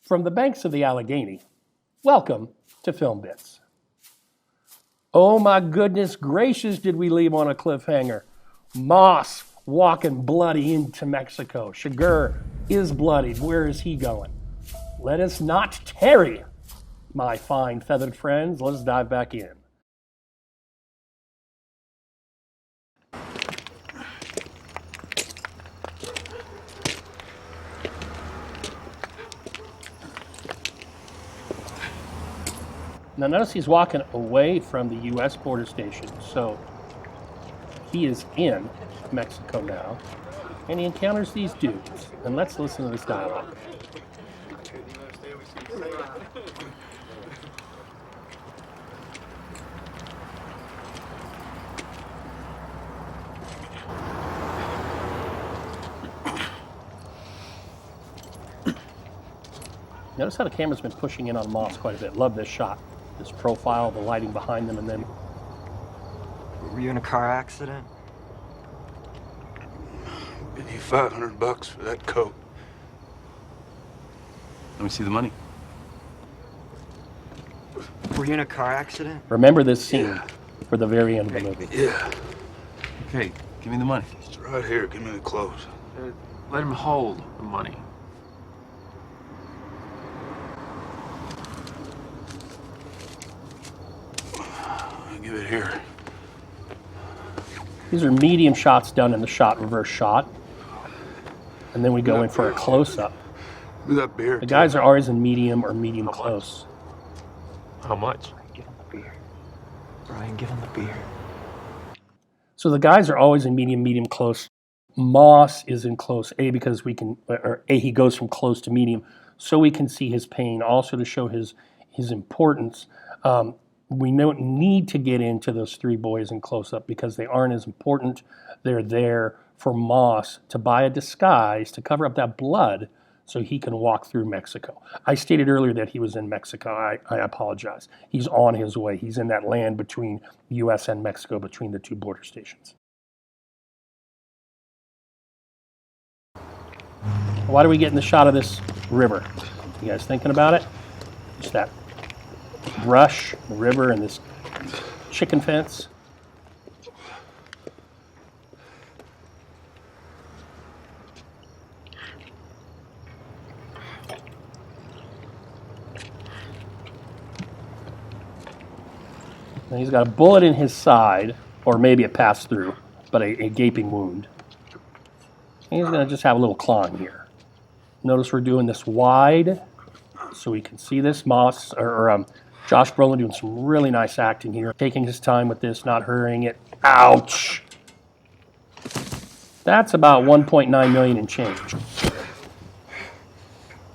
From the banks of the Allegheny, welcome to Film Bits. Oh my goodness gracious, did we leave on a cliffhanger. Moss walking bloody into Mexico. Chigurh is bloodied. Where is he going? Let us not tarry, my fine feathered friends. Let's dive back in. Now notice he's walking away from the U.S. border station, so he is in Mexico now, and he encounters these dudes. And let's listen to this dialogue. Notice how the camera's been pushing in on Moss quite a bit. Love this shot, this profile, the lighting behind them, and then... Were you in a car accident? Give you $500 for that coat. Let me see the money. Were you in a car accident? Remember this scene for the very end of the movie. Yeah, Okay, give me the money. it's right here. Give me the clothes. Let him hold the money. I'll give it here. These are medium shots done in the shot reverse shot. And then we go in for a close-up. Give me that beer. The guys are always in medium or medium close. How much? Give him the beer. Brian, give him the beer. So the guys are always in medium, medium close. Moss is in close, because we can, he goes from close to medium, so we can see his pain, also to show his importance. We don't need to get into those three boys in close-up because they aren't as important. They're there for Moss to buy a disguise to cover up that blood so he can walk through Mexico. I stated earlier that he was in Mexico. I apologize. He's on his way. He's in that land between the U.S. and Mexico, between the two border stations. Why do we get in the shot of this river? You guys thinking about it? Just that brush, the river, and this chicken fence. And he's got a bullet in his side, or maybe it passed through, but a gaping wound. And he's going to just have a little clawing here. Notice we're doing this wide, so we can see this. Moss, Josh Brolin doing some really nice acting here, taking his time with this, not hurrying it. Ouch! That's about 1.9 million in change.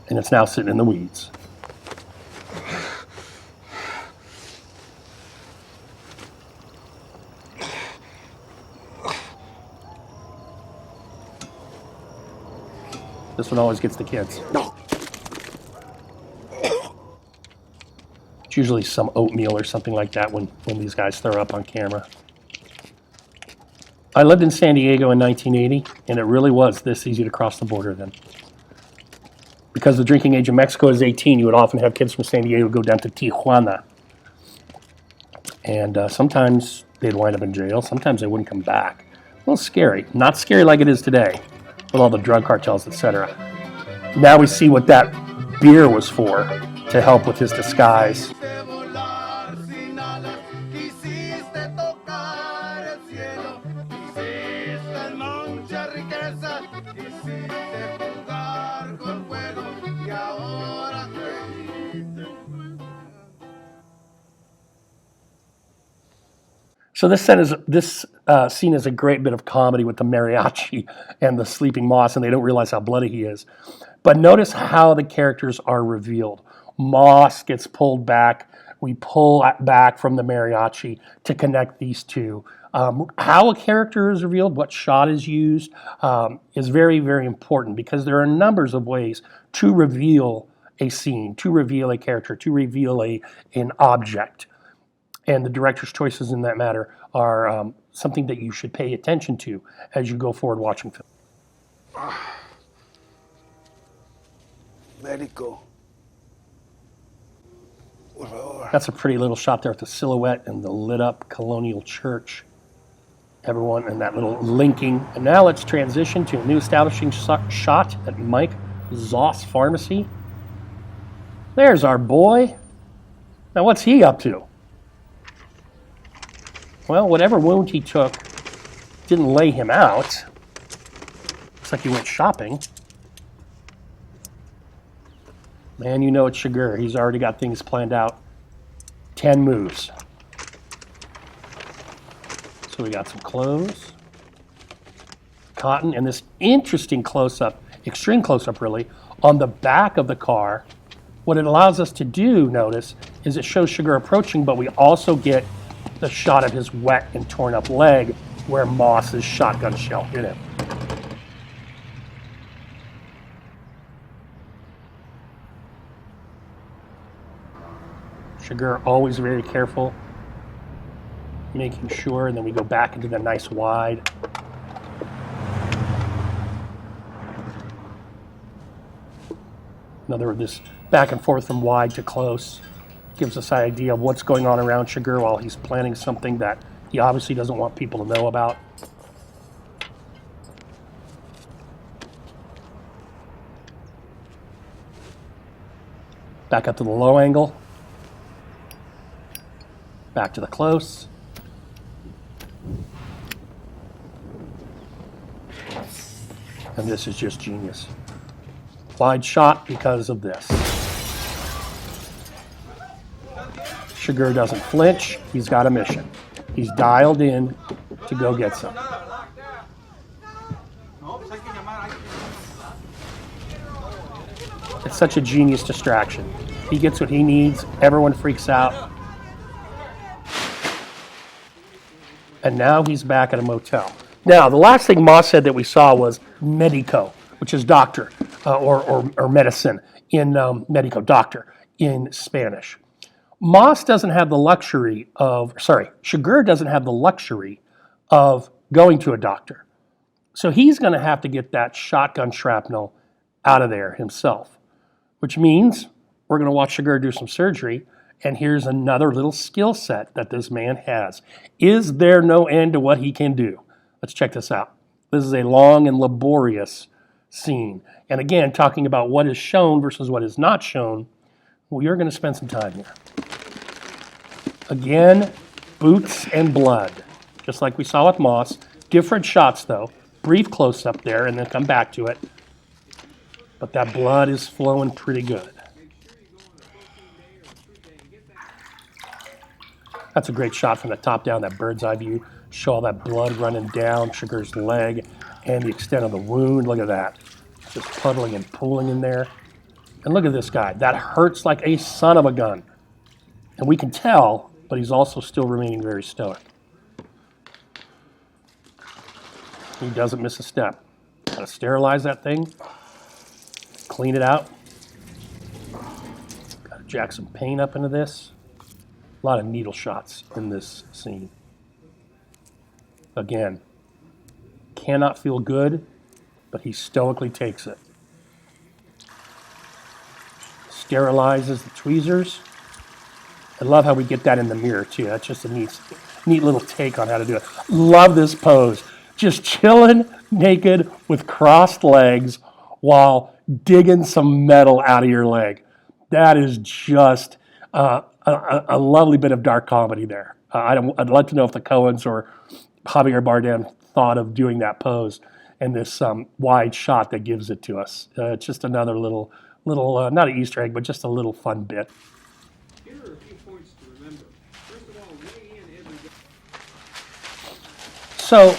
And it's now sitting in the weeds. This one always gets the kids. It's usually some oatmeal or something like that when these guys throw up on camera. I lived in San Diego in 1980, and it really was this easy to cross the border then. Because the drinking age in Mexico is 18, you would often have kids from San Diego go down to Tijuana. And sometimes they'd wind up in jail. Sometimes they wouldn't come back. A little scary. Not scary like it is today, with all the drug cartels, etc. Now we see what that beer was for, to help with his disguise. So this scene is a great bit of comedy with the mariachi and the sleeping Moss, and they don't realize how bloody he is. But notice how the characters are revealed. Moss gets pulled back. We pull back from the mariachi to connect these two. How a character is revealed, what shot is used, is very, very important because there are numbers of ways to reveal a scene, to reveal a character, to reveal an object. And the director's choices in that matter are something that you should pay attention to as you go forward watching film. Médico, That's a pretty little shot there with the silhouette and the lit up colonial church. Everyone and that little linking. And now let's transition to a new establishing shot at Mike Zoss Pharmacy. There's our boy. Now what's he up to? Well, whatever wound he took didn't lay him out. Looks like he went shopping. Man, you know it's Chigurh. He's already got things planned out. 10 moves. So we got some clothes, cotton, and this interesting close-up, extreme close-up really, on the back of the car. What it allows us to do, notice, is it shows Chigurh approaching, but we also get the shot of his wet and torn up leg where Moss's shotgun shell hit him. Chigurh always very careful, making sure, and then we go back into the nice wide. Another of this back and forth from wide to close gives us an idea of what's going on around Chigurh while he's planning something that he obviously doesn't want people to know about. Back up to the low angle. Back to the close. And this is just genius. Wide shot because of this. Chigurh doesn't flinch. He's got a mission. He's dialed in to go get some. It's such a genius distraction. He gets what he needs. Everyone freaks out. And now he's back at a motel. Now, the last thing Moss said that we saw was medico, which is doctor, or medicine in medico, doctor in Spanish. Moss doesn't have the luxury of, Chigurh doesn't have the luxury of going to a doctor. So he's going to have to get that shotgun shrapnel out of there himself, which means we're going to watch Chigurh do some surgery. And here's another little skill set that this man has. Is there no end to what he can do? Let's check this out. This is a long and laborious scene. And again, talking about what is shown versus what is not shown, we are going to spend some time here. Again, boots and blood, just like we saw with Moss. Different shots, though. Brief close-up there, and then come back to it. But that blood is flowing pretty good. That's a great shot from the top down, that bird's eye view. Show all that blood running down Chigurh's leg and the extent of the wound. Look at that. Just puddling and pooling in there. And look at this guy. That hurts like a son of a gun. And we can tell, but he's also still remaining very stoic. He doesn't miss a step. Gotta sterilize that thing. Clean it out. Gotta jack some paint up into this. A lot of needle shots in this scene. Again, cannot feel good, but he stoically takes it. Sterilizes the tweezers. I love how we get that in the mirror too. That's just a neat little take on how to do it. Love this pose. Just chilling naked with crossed legs while digging some metal out of your leg. That is just a lovely bit of dark comedy there. I'd like to know if the Coens or Javier Bardem thought of doing that pose and this wide shot that gives it to us. It's just another little not an Easter egg, but just a little fun bit. Here are a few points to remember. First of all, weigh in every day. So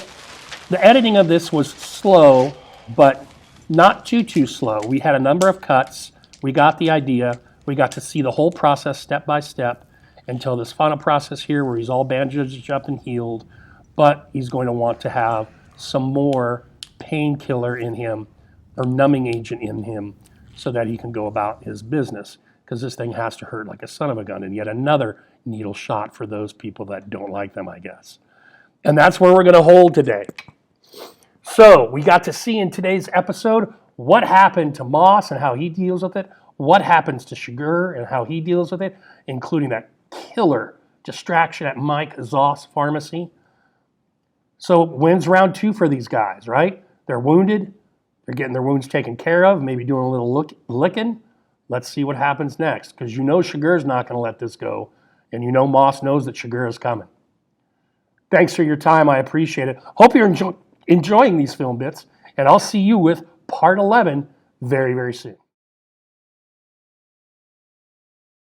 the editing of this was slow, but not too slow. We had a number of cuts. We got the idea. We got to see the whole process step by step until this final process here where he's all bandaged up and healed, but he's going to want to have some more painkiller in him or numbing agent in him so that he can go about his business, because this thing has to hurt like a son of a gun. And yet another needle shot for those people that don't like them, I guess. And that's where we're going to hold today. So we got to see in today's episode what happened to Moss and how he deals with it, what happens to Chigurh and how he deals with it, including that killer distraction at Mike Zoss Pharmacy. So wins round 2 for these guys, right? They're wounded. They're getting their wounds taken care of, maybe doing a little licking. Let's see what happens next, because you know Chigurh's not going to let this go, and you know Moss knows that Chigurh is coming. Thanks for your time. I appreciate it. Hope you're enjoying these film bits, and I'll see you with part 11 very, very soon.